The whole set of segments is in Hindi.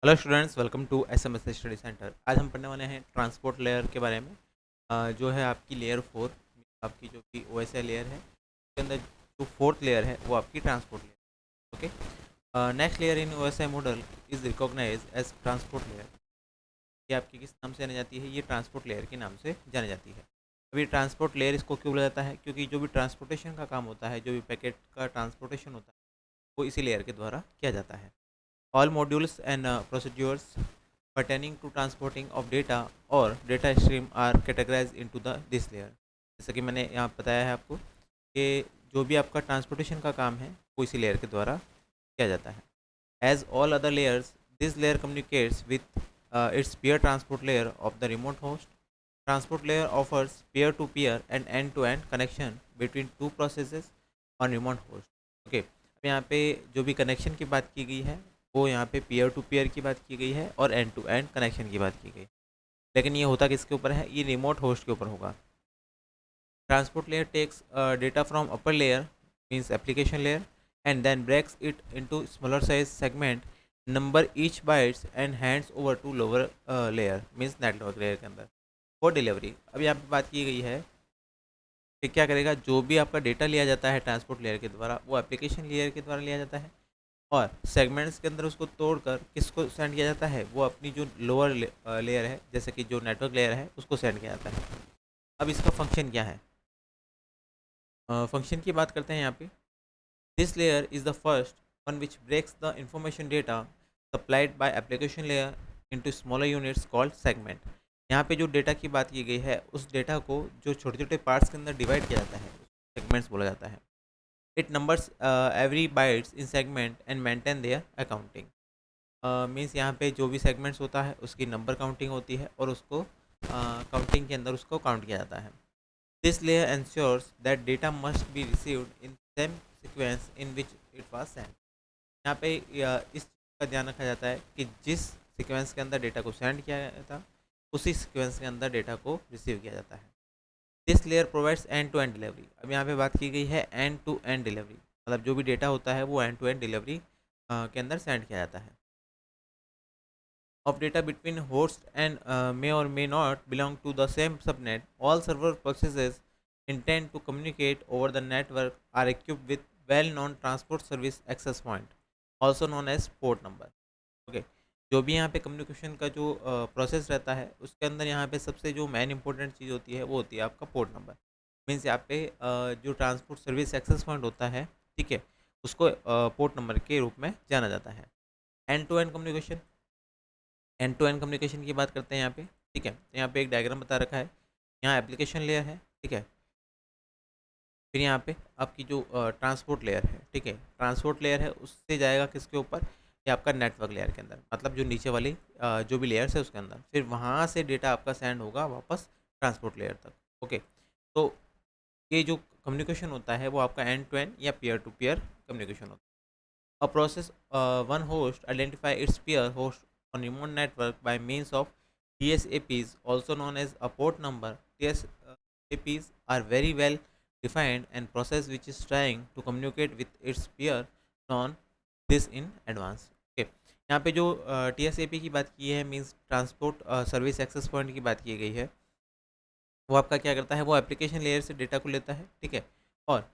Hello students, welcome to SMS study centre. आज हम पढ़ने वाले हैं ट्रांसपोर्ट लेयर के बारे में। जो है आपकी लेयर 4, आपकी जो कि ओएसआई लेयर है, उसके अंदर जो फोर्थ लेयर है वो आपकी transport layer. Okay, next layer in OSI model is recognise as transport layer. ये आपकी किस नाम से जानी जाती है? ये ट्रांसपोर्ट लेयर के नाम से जानी जाती है। अभी ट्रांसपोर्ट लेयर इसको क्यों बोला जाता है? क्योंकि जो भी ट्रांसपोर्टेशन का काम होता है, जो भी पैकेट का ट्रांसपोर्टेशन होता है, वो इसी लेयर के द्वारा किया जाता है। All modules and procedures pertaining to transporting of data or data stream are categorized into this layer। जैसा कि मैंने यहाँ बताया है आपको कि जो भी आपका ट्रांसपोर्टेशन का काम है वो इसी लेयर के द्वारा किया जाता है। As all other layers, this layer communicates with its peer transport layer of the remote host। Transport layer offers peer-to-peer and end-to-end connection between two processes on remote host। Okay, अब यहाँ पे जो भी कनेक्शन की बात की गई है वो यहाँ पे पीयर टू पीयर की बात की गई है और एंड टू एंड कनेक्शन की बात की गई। लेकिन ये होता किसके ऊपर है? ये रिमोट होस्ट के ऊपर होगा। Transport layer takes data from upper layer means application layer and then breaks it into smaller size segment number each bytes and hands over to lower layer means network layer के अंदर फॉर डिलीवरी। अब यहाँ पे बात की गई है कि क्या करेगा, जो भी आपका डेटा लिया जाता है ट्रांसपोर्ट लेयर के द्वारा वो एप्लीकेशन लेयर के द्वारा लिया जाता है और सेगमेंट्स के अंदर उसको तोड़कर किसको सेंड किया जाता है? वो अपनी जो लोअर लेयर है, जैसे कि जो नेटवर्क लेयर है, उसको सेंड किया जाता है। अब इसका फंक्शन क्या है? फंक्शन की बात करते हैं यहाँ पे। This layer is the first one which breaks the information data supplied by application layer into smaller units called segment. यहाँ पे जो डेटा की बात की गई है उस डेटा को जो छोटे छोटे पार्ट्स के अंदर डिवाइड किया जाता है सेगमेंट्स बोला जाता है। It numbers every bytes in segment and maintain their accounting. Means यहाँ पे जो भी सेगमेंट्स होता है उसकी नंबर काउंटिंग होती है और उसको काउंटिंग के अंदर उसको काउंट किया जाता है। This layer ensures that data must be received in same sequence in which it was send. यहाँ पे इस चीज़ का ध्यान रखा जाता है कि जिस सीक्वेंस के अंदर डेटा को सेंड किया गया था उसी सीक्वेंस के अंदर डेटा को रिसीव किया जाता है। This layer provides end to end delivery. अब यहाँ पे बात की गई है एंड टू एंड डिलीवरी, मतलब जो भी डेटा होता है वो एंड टू एंड डिलीवरी के अंदर सेंड किया जाता है। Of data between hosts and may or may not belong to the same subnet. All server processes intend to communicate over the network are equipped with well-known transport service access point, also known as port number। Okay, जो भी यहाँ पे कम्युनिकेशन का जो प्रोसेस रहता है उसके अंदर यहाँ पे सबसे जो मेन इंपॉर्टेंट चीज़ होती है वो होती है आपका पोर्ट नंबर। मीन्स यहाँ पे जो ट्रांसपोर्ट सर्विस एक्सेस पॉइंट होता है, ठीक है, उसको पोर्ट नंबर के रूप में जाना जाता है। End to end communication, end to end communication की बात करते हैं यहाँ पे। ठीक है, तो यहाँ पे एक डायग्राम बता रखा है। यहाँ एप्लीकेशन लेयर है, ठीक है, फिर यहाँ पे आपकी जो ट्रांसपोर्ट लेयर है, ठीक है, ट्रांसपोर्ट लेयर है उससे जाएगा किसके ऊपर? ये आपका नेटवर्क लेयर के अंदर, मतलब जो नीचे वाली जो भी लेयर्स है उसके अंदर, फिर वहाँ से डेटा आपका सेंड होगा वापस ट्रांसपोर्ट लेयर तक। ओके, तो ये जो कम्युनिकेशन होता है वो आपका एंड टू एंड या पीयर टू पीयर कम्युनिकेशन होता है। A process one host identify its peer host on remote network by means of TSAPs, also known as a port number. TSAPs are very well defined and process which is trying to communicate with its peer on this in advance. Okay, यहाँ पे जो TSAP की बात की है means transport service access point की बात की गई है, वो आपका क्या करता है? वो एप्लीकेशन लेयर से डेटा को लेता है, ठीक है, और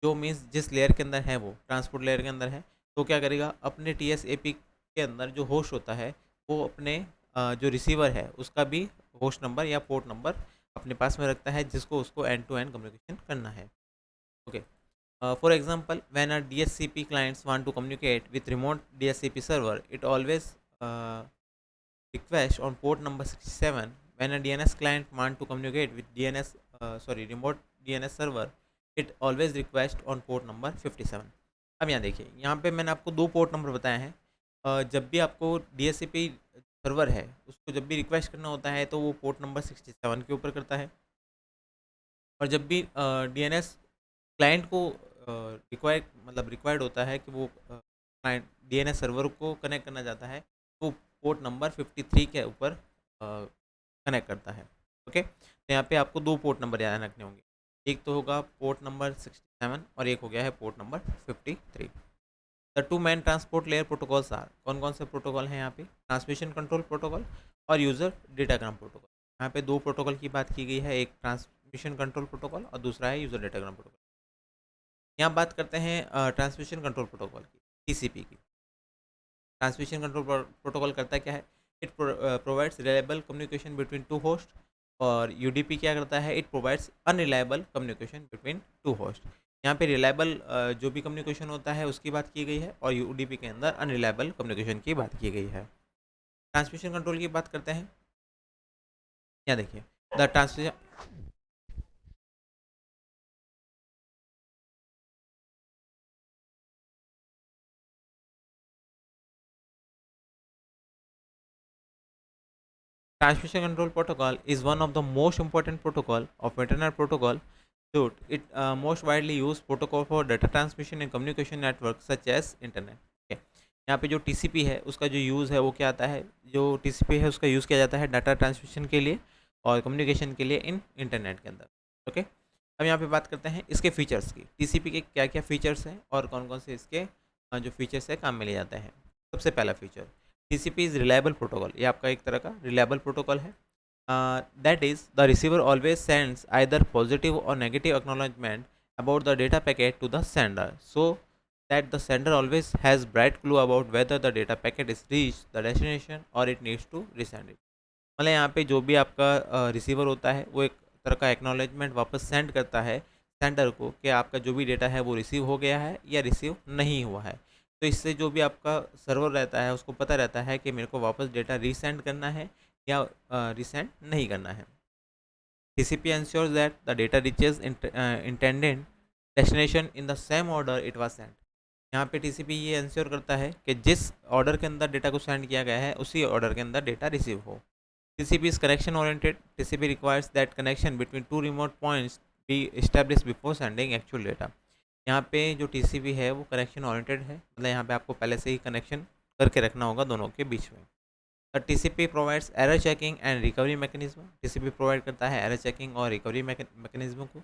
जो मीन्स जिस लेयर के अंदर है वो ट्रांसपोर्ट लेयर के अंदर है, तो क्या करेगा अपने TSAP के अंदर जो होस्ट होता है वो अपने जो रिसीवर है उसका भी होस्ट नंबर या पोर्ट नंबर अपने पास में रखता है जिसको उसको एंड टू एंड कम्युनिकेशन करना है। Okay, for example when a DSCP clients want to communicate with remote DSCP server, it always request on port number 67. When a DNS client want to communicate with remote DNS server, it always request on port number 57। अब यहाँ देखिए, यहाँ पे मैंने आपको दो पोर्ट नंबर बताए हैं। जब भी आपको DHCP सर्वर है उसको जब भी रिक्वेस्ट करना होता है तो वो पोर्ट नंबर 67 के ऊपर करता है, और जब भी DNS क्लाइंट को रिक्वायर्ड होता है कि वो क्लाइंट DNS सर्वर को कनेक्ट करना चाहता है तो पोर्ट नंबर 53 के ऊपर कनेक्ट करता है। ओके, तो यहाँ पे आपको दो पोर्ट नंबर याद रखने होंगे, एक तो होगा पोर्ट नंबर 67 और एक हो गया है port number 53। The two main transport layer protocols are, कौन कौन से प्रोटोकॉल हैं यहाँ पे? ट्रांसमिशन कंट्रोल प्रोटोकॉल और यूज़र डेटाग्राम प्रोटोकॉल। यहाँ पे दो प्रोटोकॉल की बात की गई है, एक ट्रांसमिशन कंट्रोल प्रोटोकॉल और दूसरा है यूज़र डेटाग्राम प्रोटोकॉल। यहाँ बात करते हैं ट्रांसमिशन कंट्रोल प्रोटोकॉल की, टीसीपी की। ट्रांसमिशन कंट्रोल प्रोटोकॉल करता क्या है? It provides reliable communication between to host. और यूडीपी क्या करता है? It provides unreliable communication between to host. यहाँ पे रिलायबल जो भी कम्युनिकेशन होता है उसकी बात की गई है, और यूडीपी के अंदर अनरिलायबल कम्युनिकेशन की बात की गई है। ट्रांसमिशन कंट्रोल की बात करते हैं। यहाँ देखिए, the transmission Transmission Control Protocol is one of the most important protocol of Internet Protocol. Dude, it most widely used protocol for data transmission and communication networks such as Internet. Okay. यहाँ पे जो TCP है उसका जो यूज़ है वो क्या आता है? जो TCP है उसका यूज़ किया जाता है डाटा ट्रांसमिशन के लिए और कम्युनिकेशन के लिए इन इंटरनेट के अंदर। ओके, अब यहाँ पे बात करते हैं इसके फीचर्स की। TCP के क्या क्या फीचर्स हैं और कौन कौन से इसके जो फीचर्स है काम में लिए जाते हैं। सबसे पहला feature, TCP is reliable protocol. ये आपका एक तरह का रिलायबल प्रोटोकॉल है। That is, the receiver always sends either positive or negative acknowledgement about the data packet to the sender, so that the sender always has bright clue about whether the data packet is reached the destination or it needs to resend it. मतलब यहाँ पे जो भी आपका रिसीवर होता है वो एक तरह का एक्नॉलेजमेंट वापस सेंड करता है सेंडर को कि आपका जो भी डेटा है वो रिसीव हो गया है या रिसीव नहीं हुआ है। तो इससे जो भी आपका सर्वर रहता है उसको पता रहता है कि मेरे को वापस डेटा रीसेंड करना है या रीसेंड नहीं करना है। TCP ensures that the data reaches intended destination in the same order it was sent. यहाँ पे TCP ये इंश्योर करता है कि जिस ऑर्डर के अंदर डेटा को सेंड किया गया है उसी ऑर्डर के अंदर डेटा रिसीव हो। TCP is connection oriented. TCP requires that connection between two remote points be established before sending actual data. यहाँ पे जो TCP है वो कनेक्शन ओरिएंटेड है, मतलब यहाँ पे आपको पहले से ही कनेक्शन करके रखना होगा दोनों के बीच में। TCP provides error checking and recovery mechanism. TCP provide करता है एरर चेकिंग और रिकवरी मैकेनिज्म को।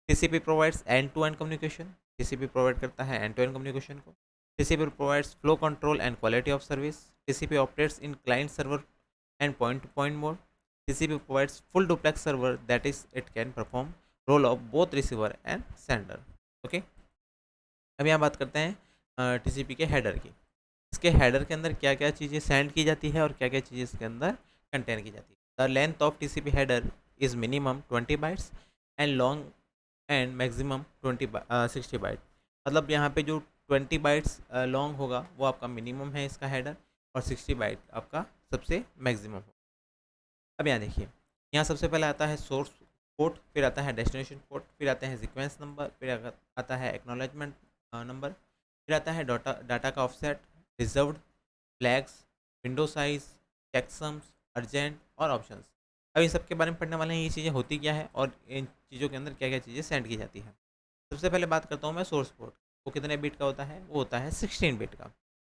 TCP provides end to end communication. TCP provide करता है एंड टू एंड कम्युनिकेशन को। TCP provides flow control and quality of service. TCP operates in client server and point-to-point mode. TCP provides full duplex server, that is, it can perform role of both receiver and sender. Okay. अब यहाँ बात करते हैं TCP के हेडर की। इसके हेडर के अंदर क्या क्या चीज़ें सेंड की जाती है और क्या क्या चीज़ें इसके अंदर कंटेन की जाती है। The length of TCP header is minimum 20 bytes and long and maximum 60 byte. मतलब यहाँ पे जो 20 बाइट्स लॉन्ग होगा वो आपका मिनिमम है इसका हेडर, और 60 बाइट आपका सबसे मैक्सिमम होगा। अब यहाँ देखिए, यहाँ सबसे पहले आता है सोर्स पोर्ट, फिर आता है डेस्टिनेशन पोर्ट, फिर आता है सीक्वेंस नंबर, फिर आता है एक्नॉलेजमेंट नंबर, फिर आता है डाटा का offset, reserved, flags, window size, checksums, urgent और ऑप्शंस। अब इन सब के बारे में पढ़ने वाले हैं, ये चीज़ें होती क्या है और इन चीज़ों के अंदर क्या क्या चीज़ें सेंड की जाती है। सबसे पहले बात करता हूँ मैं सोर्स पोर्ट। वो कितने बिट का होता है? वो होता है 16 बिट का।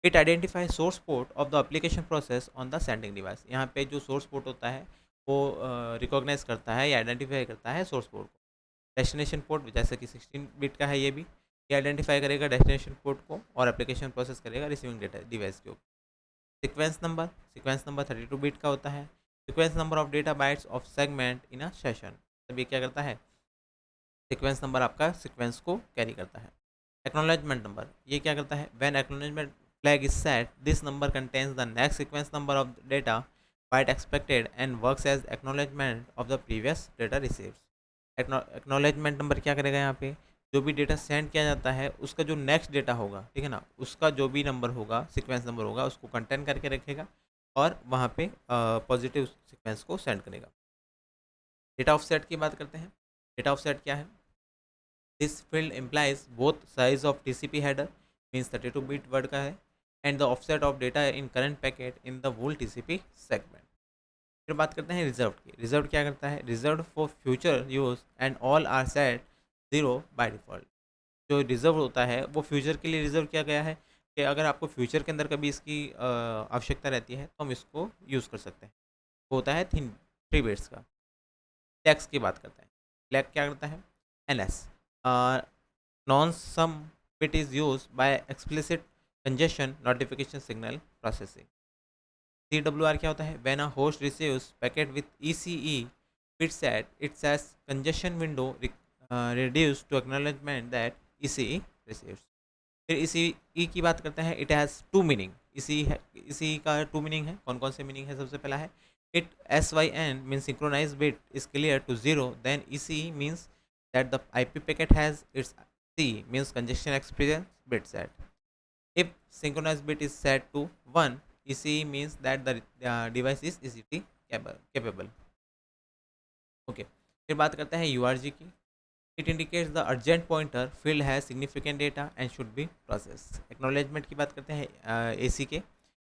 It identify source port of the application process on the sending device. यहाँ पे जो सोर्स पोर्ट होता है वो रिकॉग्नाइज करता है या आइडेंटिफाई करता है सोर्स पोर्ट को। डेस्टिनेशन पोर्ट जैसे कि 16 बिट का है, ये आइडेंटिफाई करेगा डेस्टिनेशन पोर्ट को और एप्लीकेशन प्रोसेस करेगा रिसीविंग डेटा डिवाइस के ऊपर। सीक्वेंस नंबर 32 बिट का होता है। Sequence number of data bytes of segment in a session. तब ये क्या करता है? सीक्वेंस नंबर आपका सीक्वेंस को कैरी करता है। एक्नॉलेजमेंट नंबर ये क्या करता है? When acknowledgement flag is set, this number contains the next sequence number of data byte expected and works as acknowledgement of the previous data received. Acknowledgement number क्या करेगा? यहाँ पे जो भी डेटा सेंड किया जाता है उसका जो नेक्स्ट डेटा होगा, ठीक है ना, उसका जो भी नंबर होगा, सीक्वेंस नंबर होगा, उसको कंटेन करके रखेगा और वहाँ पे पॉजिटिव सीक्वेंस को सेंड करेगा। डेटा ऑफसेट की बात करते हैं। डेटा ऑफसेट क्या है? This field implies both size of TCP header, means 32 bit word का है, and the offset of data in current packet in the whole TCP segment. फिर बात करते हैं रिजर्व की। रिजर्व क्या करता है? Reserve for future use and all are set 0 by default. जो रिजर्व होता है वो फ्यूचर के लिए रिजर्व किया गया है कि अगर आपको फ्यूचर के अंदर कभी इसकी आवश्यकता रहती है तो हम इसको यूज़ कर सकते हैं। वो होता है 3 बिट्स का। फ्लैग्स की बात करते हैं। फ्लैग क्या करता है? NS nonce sum bit is use by explicit congestion notification signal processing. CWR क्या होता है? When a host receives packet with ECE bit set, it says congestion window reduced to acknowledgement that ECE receives। फिर इसी ई की बात करते हैं। It has two meaning. इसी है, इसी का टू मीनिंग है। कौन कौन से मीनिंग है? सबसे पहला है it SYN mean synchronise bit is clear to zero, then ECE means that the IP packet has its C means congestion experience bit set. If synchronise bit is set to 1, ECE means that the device is ECT capable। Okay, फिर बात करते हैं URG की। It indicates the urgent pointer field has significant data and should be process. Acknowledgement की बात करते हैं AC के।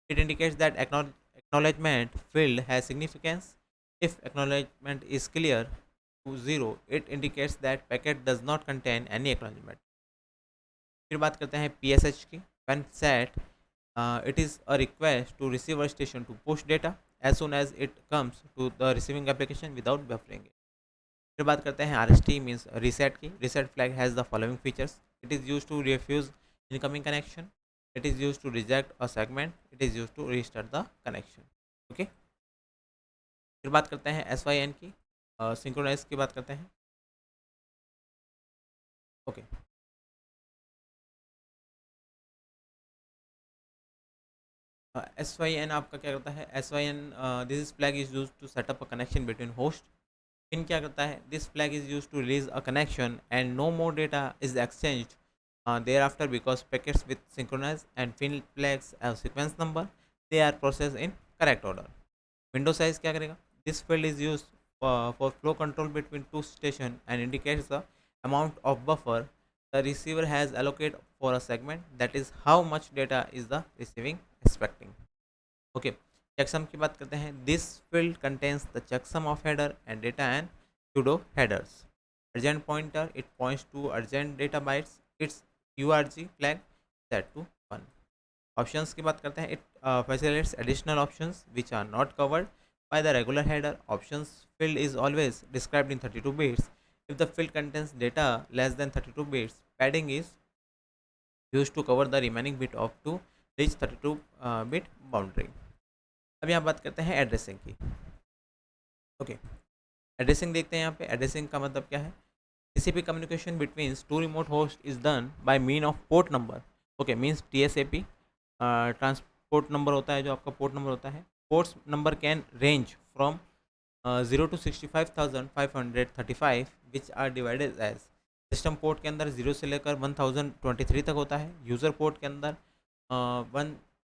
It indicates that acknowledgement field has significance. If acknowledgement is clear to zero, it indicates that packet does not contain any acknowledgement. फिर बात करते हैं PSH की। When set it is a request to receiver station to push data as soon as it comes to the receiving application without buffering. फिर बात करते हैं RST मीन्स रीसेट की। Reset flag has the following features. It is use to refuse incoming connection, it is use to reject a segment, it is use to restart the connection. Okay, फिर बात करते हैं SYN की। सिंक्रोनाइज की बात करते हैं। ओके, SYN आपका क्या करता है? SYN this is flag is use to set up a connection between host. FIN क्या करता है? This flag is use to release a connection and no more data is exchanged thereafter because packets with synchronized and fin flags have sequence number, they are processed in correct order। Window size क्या करेगा? This field is used for flow control between two station and indicates the amount of buffer the receiver has allocated for a segment, that is how much data is the receiving expecting। Okay, checksum की बात करते हैं। This field contains the checksum of header and data and pseudo headers। Urgent pointer, it points to urgent data bytes, its URG flag set to 1। Options की बात करते हैं। It facilitates additional options which are not covered by the regular header. Options field is always described in 32 bits। if the field contains data less than 32 bits, padding is used to cover the remaining bit of to reach 32 bit boundary। अब यहाँ बात करते हैं एड्रेसिंग की। ओके, एड्रेसिंग देखते हैं। यहाँ पे एड्रेसिंग का मतलब क्या है? TCP communication between two remote host is done by mean of port number. Okay, means TSAP transport number होता है, जो आपका पोर्ट नंबर होता है। Ports number can range from 0 to 65,535 which are divided as. System port के अंदर 0 से लेकर 1023 तक होता है। यूज़र पोर्ट के अंदर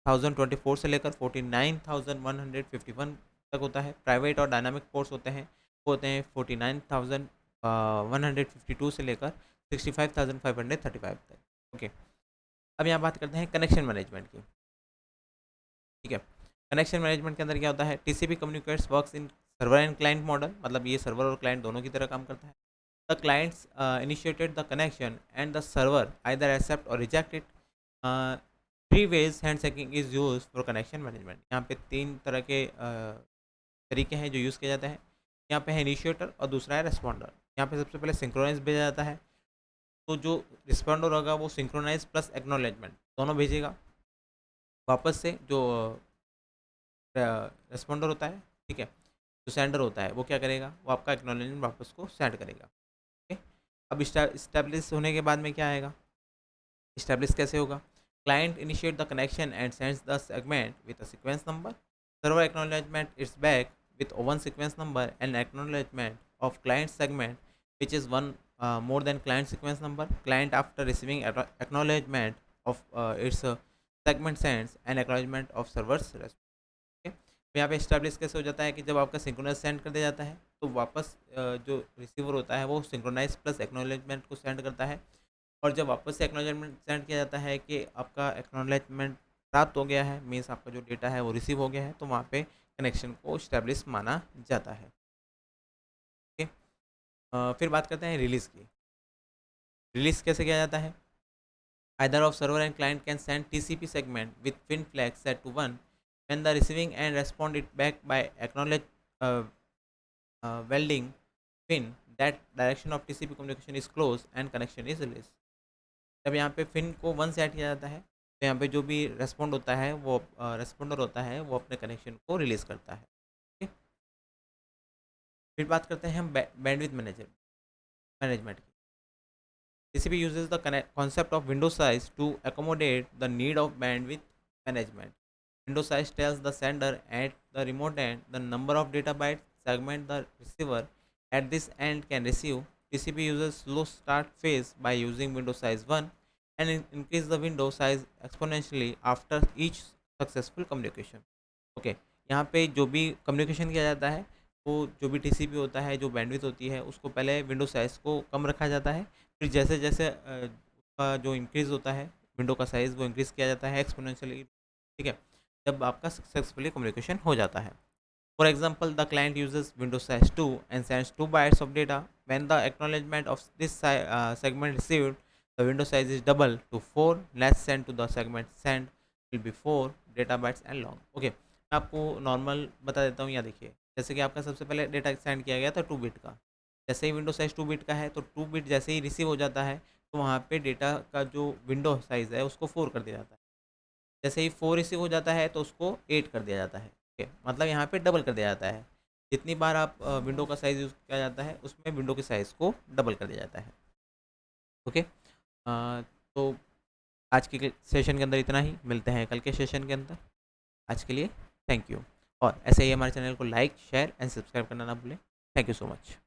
1024 से लेकर 49,151 तक होता है। प्राइवेट और डायनामिक पोर्ट्स होते हैं, वो होते हैं 49,152 से लेकर 65,535 तक। ओके, अब यहाँ बात करते हैं कनेक्शन मैनेजमेंट की। ठीक है, कनेक्शन मैनेजमेंट के अंदर क्या होता है? TCP communicates works in server and client model, मतलब ये सर्वर और क्लाइंट दोनों की तरह काम करता है। The clients initiated the connection and the server either accept or reject it. Three ways handshaking is use for connection management. यहाँ पे तीन तरह के तरीके हैं जो यूज़ किए जाते हैं। यहाँ पे है इनिशिएटर और दूसरा है रेस्पॉन्डर। यहाँ पे सबसे पहले सिंक्रोनाइज भेजा जाता है, तो जो रिस्पॉन्डर होगा वो सिंक्रोनाइज प्लस एक्नॉलेजमेंट दोनों भेजेगा। वापस से जो रेस्पॉन्डर होता है, ठीक है, जो सेंडर होता है वो क्या करेगा? वो आपका एक्नॉलेजमेंट वापस को सेंड करेगा। ओके, अब इस्टेब्लिश होने के बाद में क्या आएगा? इस्टेब्लिश कैसे होगा? Client initiate the connection and sends the segment with a sequence number. Server acknowledgement it's back with one sequence number and acknowledgement of client segment which is one more than client sequence number. Client after receiving acknowledgement of its segment sends an acknowledgement of server's response। okay? तो यहाँ पे स्टैब्लिश कैसे हो जाता है कि जब आपका सिंक्रोनाइज सेंड कर दिया जाता है तो वापस जो रिसीवर होता है वो सिंक्रोनाइज प्लस एक्नॉलेजमेंट को सेंड करता है। और जब वापस से एक्नॉलेजमेंट सेंड किया जाता है कि आपका एक्नॉलेजमेंट प्राप्त हो गया है, मीन्स आपका जो डेटा है वो रिसीव हो गया है, तो वहाँ पे कनेक्शन को स्टैब्लिश माना जाता है। ओके, फिर बात करते हैं रिलीज़ की। रिलीज़ कैसे किया जाता है? Either of server and client can send TCP segment with FIN flag set to 1 when the receiving end respond it back by acknowledge welding FIN that direction of TCP communication is close and connection is release. जब यहाँ पे फिन को 1 सेट किया जाता है तो यहाँ पे जो भी रेस्पॉन्ड होता है वो रेस्पॉन्डर होता है वो अपने कनेक्शन को रिलीज़ करता है। ठीक? फिर बात करते हैं हम बैंडविड्थ मैनेजमेंट की। TCP uses the concept of window size to accommodate the need of bandwidth management. Window size tells the sender at the remote end the number of data bytes segment the receiver at this end can receive. TCP uses slow start phase by using window size 1 and increase the window size exponentially after each successful communication. Okay, यहाँ पे जो भी कम्युनिकेशन किया जाता है, वो जो भी टीसीपी होता है, जो बैंडविड्थ होती है, उसको पहले विंडो साइज़ को कम रखा जाता है। फिर जैसे-जैसे उसका जो इंक्रीज़ होता है, विंडो का साइज़ वो इंक्रीज़ किया जाता है एक्स्पोनेंशियली, ठीक है? जब आपका सक्सेसफुली कम्युनिकेशन हो जाता है। For example, the client uses Windows size 2 and sends 2 bytes of data. When the acknowledgement of this segment received, the window size is double to 4. Next send to the segment send will be 4 data bytes and long. Okay, मैं आपको नॉर्मल बता देता हूँ। यहाँ देखिए, जैसे कि आपका सबसे पहले डेटा सेंड किया गया था 2 बिट का। जैसे ही विंडो साइज़ 2 बिट का है, तो 2 बिट जैसे ही रिसीव हो जाता है, तो वहाँ पे डेटा का जो विंडो साइज़ है उसको 4 कर दिया जाता है। जैसे ही 4 रिसीव हो जाता है तो उसको 8 कर दिया जाता है। ठीक है? मतलब यहाँ पे डबल कर दिया जाता है। जितनी बार आप विंडो का साइज़ यूज़ किया जाता है, उसमें विंडो के साइज़ को डबल कर दिया जाता है। ओके? तो आज के सेशन के अंदर इतना ही। मिलते हैं कल के सेशन के अंदर। आज के लिए थैंक यू। और ऐसे ही हमारे चैनल को लाइक, शेयर एंड सब्सक्राइब करना ना भूलें। Thank you so much.